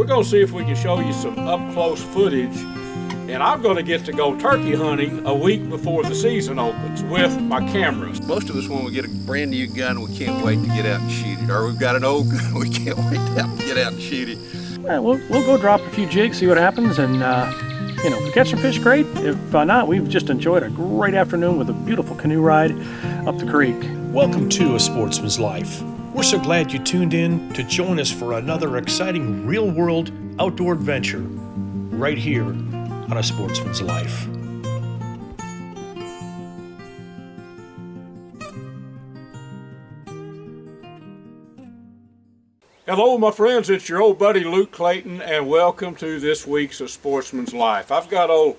We're going to see if we can show you some up-close footage, and I'm going to get to go turkey hunting a week before the season opens with my cameras. Most of us, when we get a brand new gun, we can't wait to get out and shoot it. Or we've got an old gun, we can't wait to get out and shoot it. All right, we'll go drop a few jigs, see what happens, and if we catch some fish, great. If not, we've just enjoyed a great afternoon with a beautiful canoe ride up the creek. Welcome to A Sportsman's Life. We're so glad you tuned in to join us for another exciting real-world outdoor adventure right here on A Sportsman's Life. Hello, my friends. It's your old buddy Luke Clayton, and welcome to this week's A Sportsman's Life. I've got old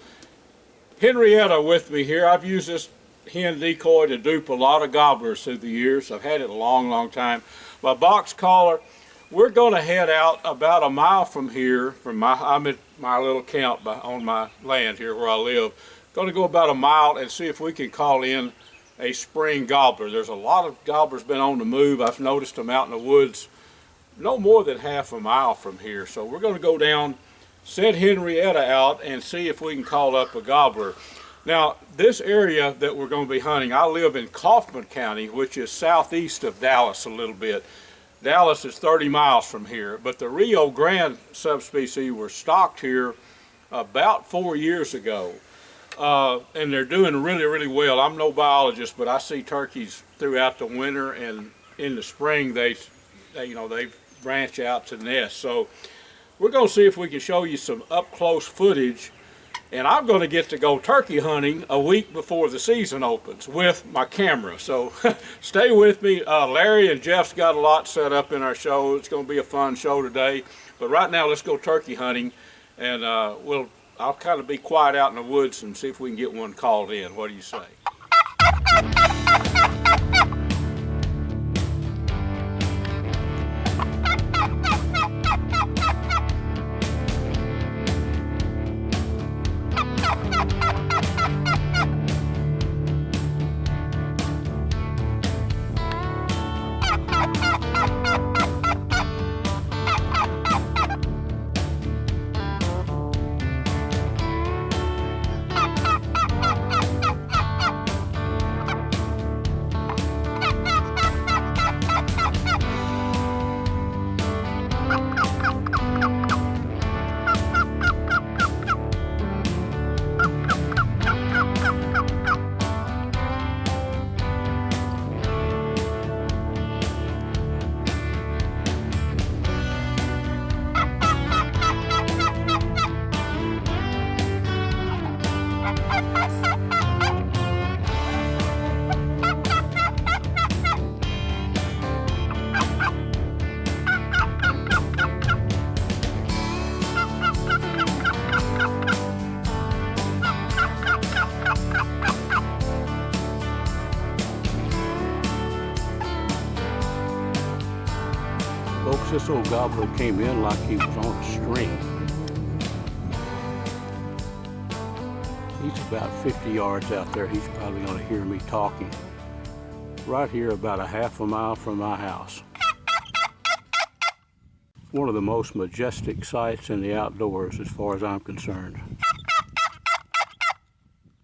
Henrietta with me here. I've used this hen decoy to dupe a lot of gobblers through the years. I've had it a long time. My box caller. We're going to head out about a mile from here. I'm at my little camp on my land here where I live. Going to go about a mile and see if we can call in a spring gobbler. There's a lot of gobblers been on the move. I've noticed them out in the woods no more than half a mile from here. So we're going to go down, send Henrietta out, and see if we can call up a gobbler. Now, this area that we're going to be hunting, I live in Kaufman County, which is southeast of Dallas a little bit. Dallas is 30 miles from here, but the Rio Grande subspecies were stocked here about 4 years ago. And they're doing really well. I'm no biologist, but I see turkeys throughout the winter, and in the spring they branch out to nest. So we're going to see if we can show you some up-close footage, and I'm going to get to go turkey hunting a week before the season opens with my camera. So stay with me. Larry and Jeff's got a lot set up in our show. It's going to be a fun show today. But right now, let's go turkey hunting, and I'll kind of be quiet out in the woods and see if we can get one called in. What do you say? Folks, this old gobbler came in like he was on a string. He's about 50 yards out there. He's probably going to hear me talking. Right here, about a half a mile from my house. One of the most majestic sights in the outdoors as far as I'm concerned.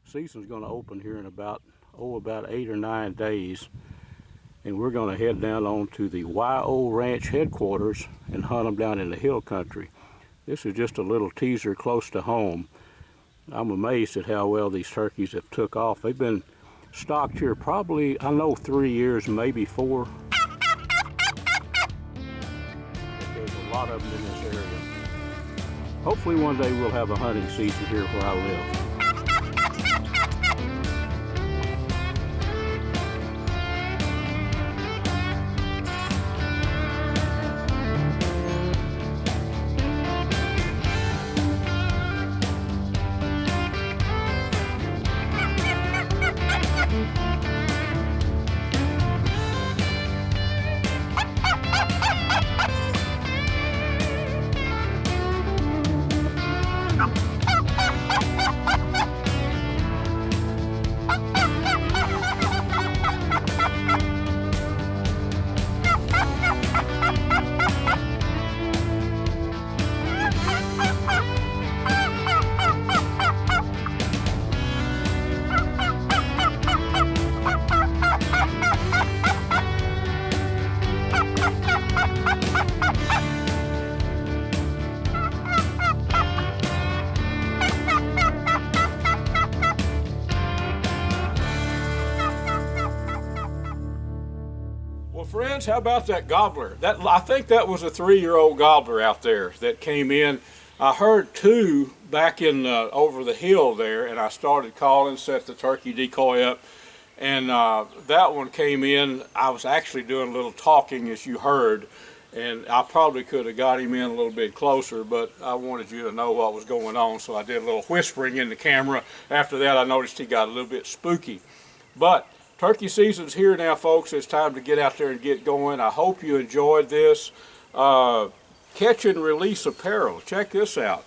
Season's going to open here in about 8 or 9 days. And we're going to head down on to the YO Ranch headquarters and hunt them down in the hill country. This is just a little teaser close to home. I'm amazed at how well these turkeys have took off. They've been stocked here probably, I know, 3 years, maybe 4. There's a lot of them in this area. Hopefully one day we'll have a hunting season here where I live. Well, friends, how about that gobbler? I think that was a 3-year-old gobbler out there that came in. I heard two back in over the hill there, and I started calling, set the turkey decoy up, and that one came in. I was actually doing a little talking, as you heard, and I probably could have got him in a little bit closer, but I wanted you to know what was going on, so I did a little whispering in the camera. After that, I noticed he got a little bit spooky. But turkey season's here now, folks. It's time to get out there and get going. I hope you enjoyed this. Catch and release apparel. Check this out.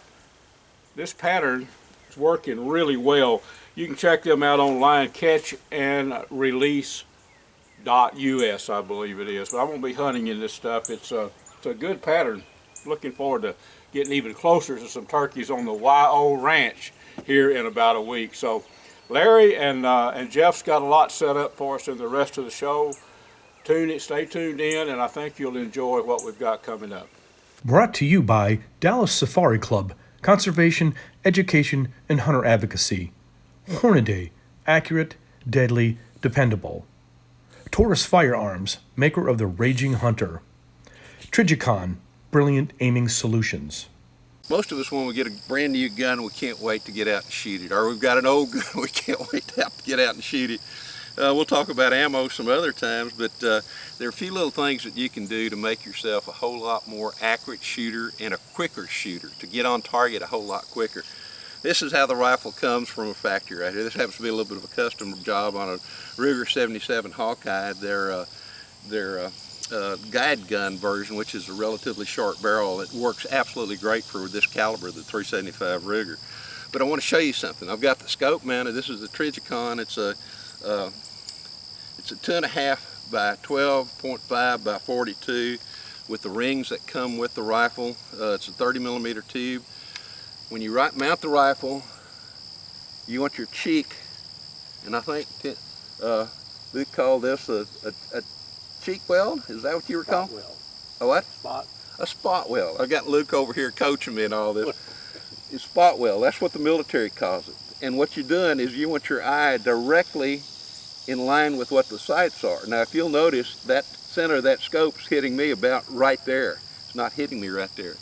This pattern is working really well. You can check them out online, catchandrelease.us, I believe it is. But I'm going to be hunting in this stuff. It's a good pattern. Looking forward to getting even closer to some turkeys on the YO Ranch here in about a week. So Larry and Jeff's got a lot set up for us in the rest of the show. Stay tuned in, and I think you'll enjoy what we've got coming up. Brought to you by Dallas Safari Club, Conservation, Education, and Hunter Advocacy. Hornaday, accurate, deadly, dependable. Taurus Firearms, maker of the Raging Hunter. Trigicon, brilliant aiming solutions. Most of us, when we get a brand new gun, we can't wait to get out and shoot it. Or we've got an old gun, we can't wait to get out and shoot it. We'll talk about ammo some other times, but there are a few little things that you can do to make yourself a whole lot more accurate shooter and a quicker shooter, to get on target a whole lot quicker. This is how the rifle comes from a factory right here. This happens to be a little bit of a custom job on a Ruger 77 Hawkeye. Their guide gun version, which is a relatively short barrel. It works absolutely great for this caliber, the 375 Ruger. But I want to show you something. I've got the scope mounted. This is the Trigicon. It's a 2.5 by 12.5 by 42 with the rings that come with the rifle. It's a 30 millimeter tube. When you mount the rifle, you want your cheek, and I think we call this a cheek weld. Is that what you were calling? Spot weld. A what? Spot. A spot weld. I got Luke over here coaching me and all this. It's spot weld. That's what the military calls it. And what you're doing is you want your eye directly in line with what the sights are. Now, if you'll notice, that center of that scope's hitting me about right there. It's not hitting me right there.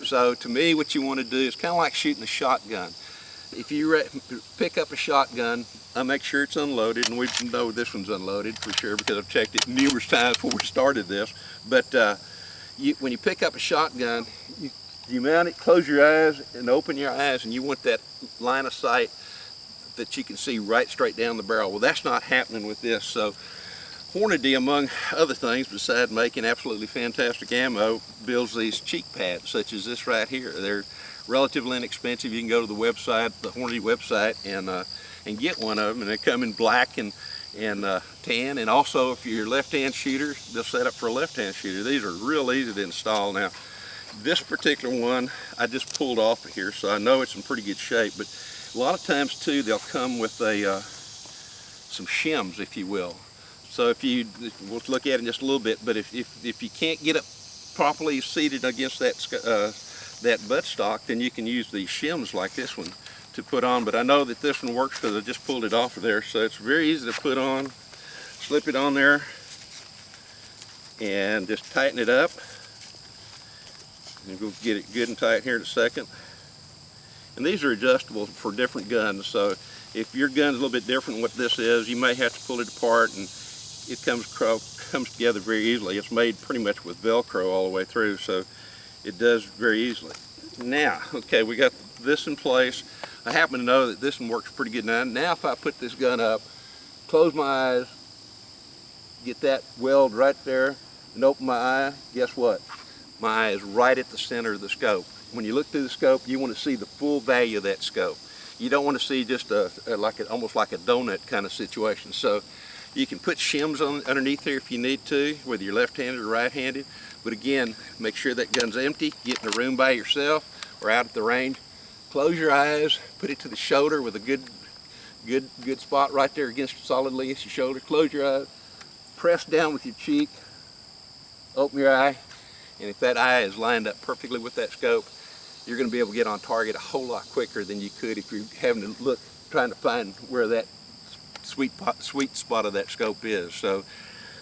So to me, what you want to do is kind of like shooting a shotgun. If you pick up a shotgun, I make sure it's unloaded, and we know this one's unloaded for sure because I've checked it numerous times before we started this. But when you pick up a shotgun, you mount it, close your eyes, and open your eyes, and you want that line of sight that you can see right straight down the barrel. Well, that's not happening with this. So Hornady, among other things, besides making absolutely fantastic ammo, builds these cheek pads such as this right here. They're relatively inexpensive. You can go to the website, the Hornady website, and get one of them. And they come in black and tan. And also, if you're a left-hand shooter, they'll set up for a left-hand shooter. These are real easy to install. Now, this particular one I just pulled off of here, so I know it's in pretty good shape. But a lot of times too, they'll come with some shims, if you will. So we'll look at it in just a little bit, but if you can't get it properly seated against that buttstock, then you can use these shims like this one to put on. But I know that this one works because I just pulled it off of there, so it's very easy to put on. Slip it on there and just tighten it up. And we'll get it good and tight here in a second. And these are adjustable for different guns, so if your gun's a little bit different than what this is, you may have to pull it apart, and it comes together very easily. It's made pretty much with Velcro all the way through, so it does very easily. Now, okay, we got this in place. I happen to know that this one works pretty good now. Now if I put this gun up, close my eyes, get that weld right there, and open my eye, guess what? My eye is right at the center of the scope. When you look through the scope, you want to see the full value of that scope. You don't want to see just almost like a donut kind of situation. So you can put shims underneath there if you need to, whether you're left-handed or right-handed. But again, make sure that gun's empty. Get in a room by yourself or out at the range. Close your eyes, put it to the shoulder with a good spot right there against solidly against your shoulder. Close your eyes, press down with your cheek, open your eye, and if that eye is lined up perfectly with that scope, you're going to be able to get on target a whole lot quicker than you could if you're having to look, trying to find where that sweet spot of that scope is. So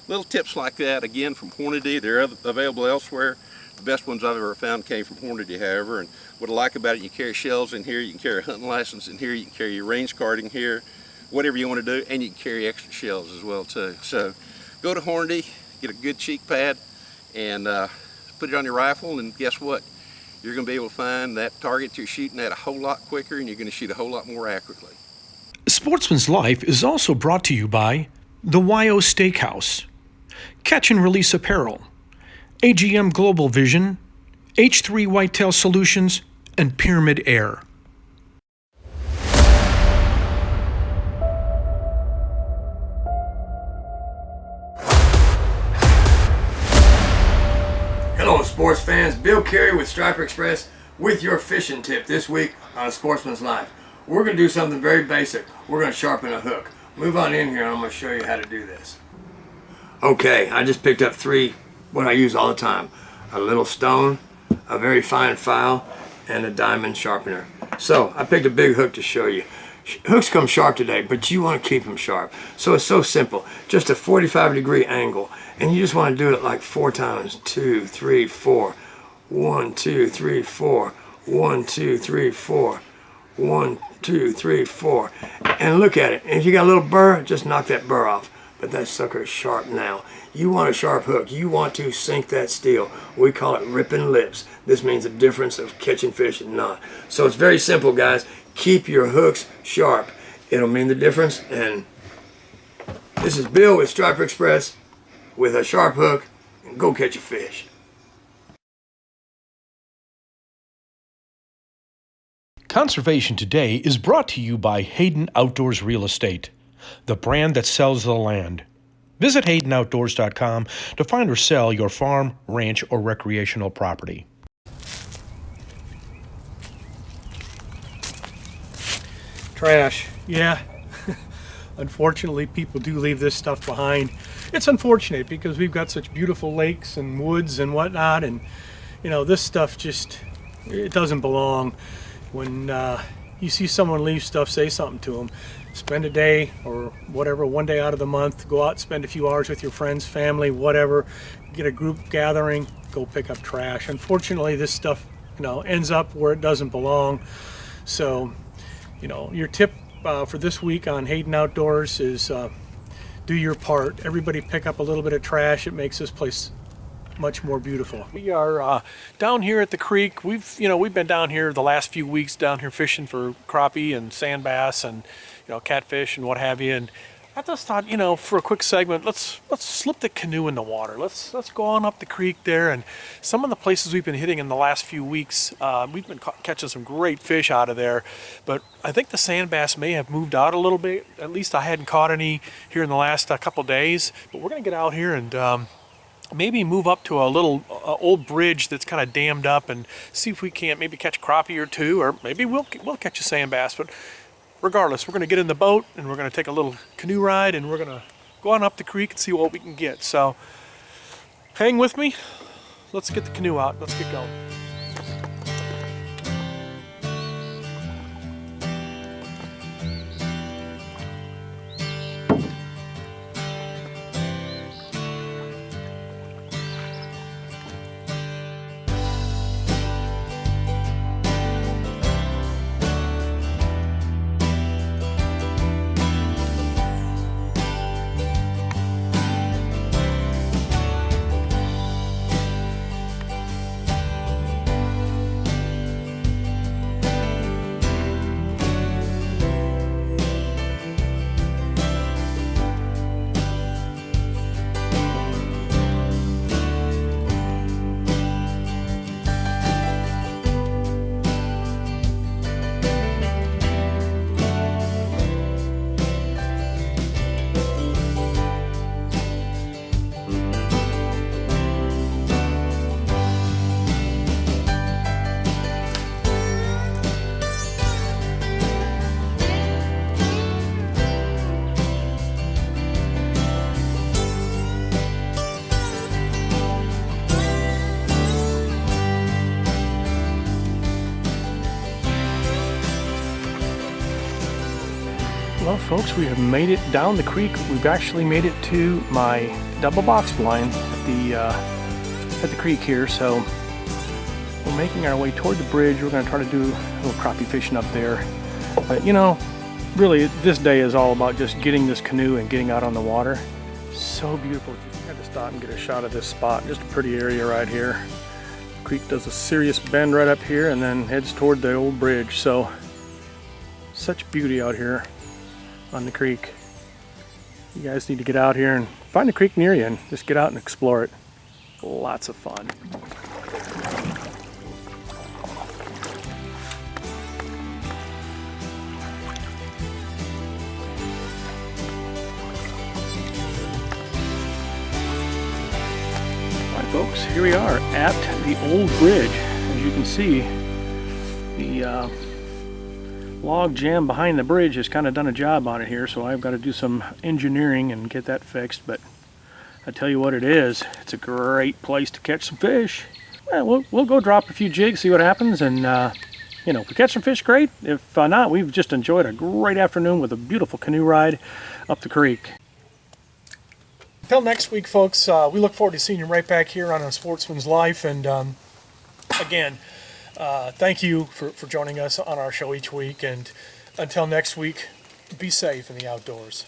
Little tips like that, again, from Hornady. They're available elsewhere. The best ones I've ever found came from Hornady, however. And what I like about it, you carry shells in here, you can carry a hunting license in here, you can carry your range card in here, whatever you want to do, and you can carry extra shells as well too. So go to Hornady, get a good cheek pad, and put it on your rifle, and guess what? You're going to be able to find that target you're shooting at a whole lot quicker, and you're going to shoot a whole lot more accurately. Sportsman's Life is also brought to you by the YO Steakhouse, Catch and Release Apparel, AGM Global Vision, H3 Whitetail Solutions, and Pyramid Air. Hello sports fans, Bill Carey with Striper Express with your fishing tip this week on Sportsman's Life. We're going to do something very basic. We're going to sharpen a hook. Move on in here and I'm going to show you how to do this. Okay, I just picked up three, what I use all the time. A little stone, a very fine file, and a diamond sharpener. So I picked a big hook to show you. Hooks come sharp today, but you want to keep them sharp. So it's so simple. Just a 45-degree angle. And you just want to do it like 4 times. 2, 3, 4. 1, 2, 3, 4. 1, 2, 3, 4. 1, 2, 3, 4. And look at it. And if you got a little burr, just knock that burr off. But that sucker is sharp now. You want a sharp hook. You want to sink that steel. We call it ripping lips. This means the difference of catching fish and not. So it's very simple, guys. Keep your hooks sharp. It'll mean the difference. And this is Bill with Striper Express with a sharp hook. And go catch a fish. Conservation Today is brought to you by Hayden Outdoors Real Estate, the brand that sells the land. Visit HaydenOutdoors.com to find or sell your farm, ranch, or recreational property. Trash, yeah. Unfortunately, people do leave this stuff behind. It's unfortunate because we've got such beautiful lakes and woods and whatnot, and you know, this stuff just, it doesn't belong. When you see someone leave stuff, say something to them. Spend a day or whatever, one day out of the month, go out, spend a few hours with your friends, family, whatever, get a group gathering, go pick up trash. Unfortunately, this stuff, you know, ends up where it doesn't belong. So, you know, your tip for this week on Hayden Outdoors is do your part. Everybody pick up a little bit of trash. It makes this place much more beautiful. We are down here at the creek. We've been down here the last few weeks down here fishing for crappie and sand bass and catfish and what have you. And I just thought, for a quick segment, let's slip the canoe in the water. Let's go on up the creek there, and some of the places we've been hitting in the last few weeks, we've been catching some great fish out of there. But I think the sand bass may have moved out a little bit. At least I hadn't caught any here in the last couple days. But we're gonna get out here and maybe move up to a little old bridge that's kind of dammed up and see if we can't maybe catch a crappie or two, or maybe we'll catch a sand bass. But regardless, we're going to get in the boat and we're going to take a little canoe ride and we're going to go on up the creek and see what we can get. So hang with me. Let's get the canoe out. Let's get going. Well, folks, we have made it down the creek. We've actually made it to my double box blind at the creek here. So we're making our way toward the bridge. We're going to try to do a little crappie fishing up there. But you know, really, this day is all about just getting this canoe and getting out on the water. So beautiful. I had to stop and get a shot of this spot. Just a pretty area right here. The creek does a serious bend right up here and then heads toward the old bridge. So such beauty out here on the creek. You guys need to get out here and find a creek near you and just get out and explore it. Lots of fun. Alright folks, here we are at the old bridge. As you can see, the log jam behind the bridge has kind of done a job on it here, so I've got to do some engineering and get that fixed. But I tell you what it is, it's a great place to catch some fish. We'll go drop a few jigs, see what happens, and you know, if we catch some fish, great. If not, we've just enjoyed a great afternoon with a beautiful canoe ride up the creek. Until next week, folks, we look forward to seeing you right back here on A Sportsman's Life. And again, thank you for joining us on our show each week. And until next week, be safe in the outdoors.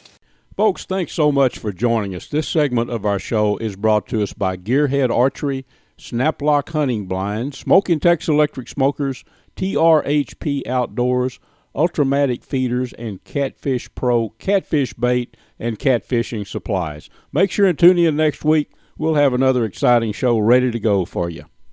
Folks, thanks so much for joining us. This segment of our show is brought to us by Gearhead Archery, Snaplock Hunting Blinds, Smoking Texas Electric Smokers, TRHP Outdoors, Ultramatic Feeders, and Catfish Pro Catfish Bait and Catfishing Supplies. Make sure and tune in next week. We'll have another exciting show ready to go for you.